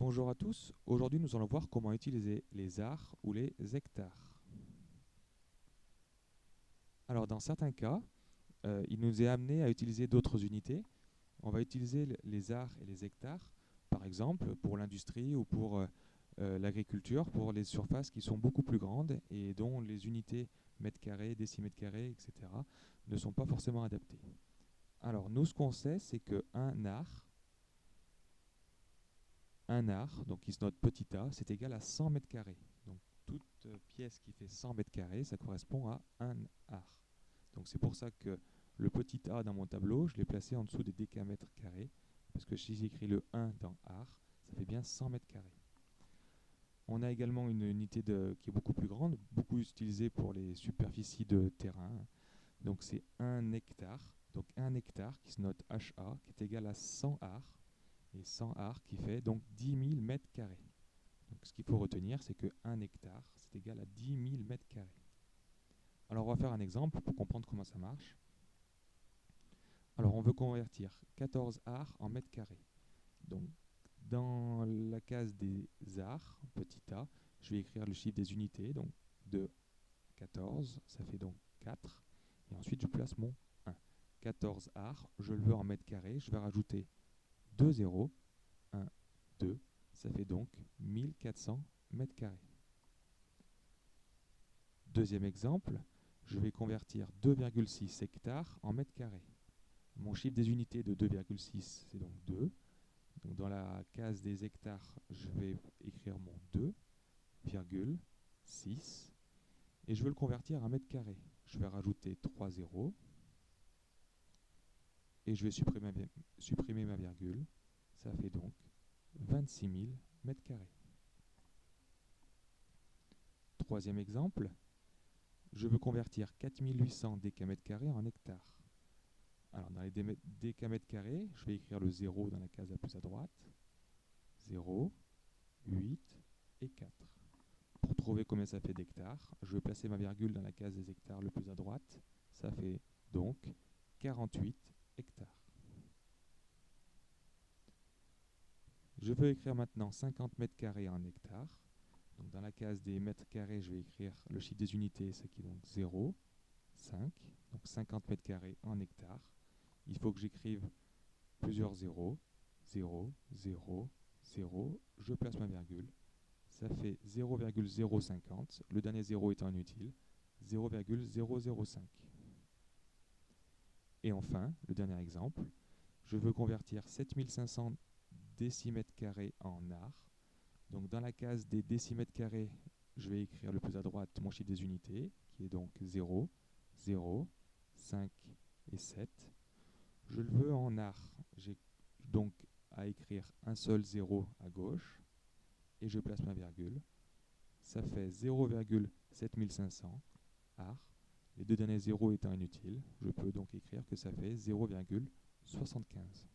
Bonjour à tous, aujourd'hui nous allons voir comment utiliser les arts ou les hectares. Alors dans certains cas, il nous est amené à utiliser d'autres unités. On va utiliser les arts et les hectares, par exemple pour l'industrie ou pour l'agriculture, pour les surfaces qui sont beaucoup plus grandes et dont les unités mètres carrés, décimètres carrés, etc. ne sont pas forcément adaptées. Alors nous ce qu'on sait, c'est un art, donc qui se note petit a, c'est égal à 100 mètres carrés. Donc toute pièce qui fait 100 mètres carrés, ça correspond à un art. Donc c'est pour ça que le petit a dans mon tableau, je l'ai placé en dessous des décamètres carrés, parce que si j'écris le 1 dans art, ça fait bien 100 mètres carrés. On a également une unité qui est beaucoup plus grande, beaucoup utilisée pour les superficies de terrain. Donc c'est un hectare. Donc un hectare qui se note HA, qui est égal à 100 arts, et 100 arts qui fait donc 10 000 mètres carrés. Donc ce qu'il faut retenir, c'est que 1 hectare, c'est égal à 10 000 mètres carrés. Alors on va faire un exemple pour comprendre comment ça marche. Alors on veut convertir 14 arts en mètres carrés. Donc dans la case des arts, petit a, je vais écrire le chiffre des unités, donc de 14, ça fait donc 4. Et ensuite je place mon 1. 14 arts, je le veux en mètres carrés, je vais rajouter 2 zéros, 1, 2, ça fait donc 1400 mètres carrés. Deuxième exemple, je vais convertir 2,6 hectares en mètres carrés. Mon chiffre des unités de 2,6, c'est donc 2. Donc dans la case des hectares, je vais écrire mon 2,6 et je veux le convertir en mètres carrés. Je vais rajouter 3 zéros et je vais supprimer ma virgule. Ça fait donc 26 000 mètres carrés. Troisième exemple, je veux convertir 4800 décamètres carrés en hectares. Alors dans les décamètres carrés, je vais écrire le 0 dans la case la plus à droite. 0, 8 et 4. Pour trouver combien ça fait d'hectares, je vais placer ma virgule dans la case des hectares le plus à droite. Ça fait donc 48 hectares. Je veux écrire maintenant 50 mètres carrés en hectares. Donc dans la case des mètres carrés, je vais écrire le chiffre des unités, ce qui est donc 0, 5. Donc 50 mètres carrés en hectares. Il faut que j'écrive plusieurs zéros. 0, 0, 0. Je place ma virgule. Ça fait 0,050. Le dernier 0 étant inutile. 0,005. Et enfin, le dernier exemple, je veux convertir 7500 décimètres carrés en arts. Donc dans la case des décimètres carrés, je vais écrire le plus à droite mon chiffre des unités, qui est donc 0, 0, 5 et 7. Je le veux en arts. J'ai donc à écrire un seul 0 à gauche, et je place ma virgule. Ça fait 0,7500 arts. Les deux derniers zéros étant inutiles, je peux donc écrire que ça fait 0,75.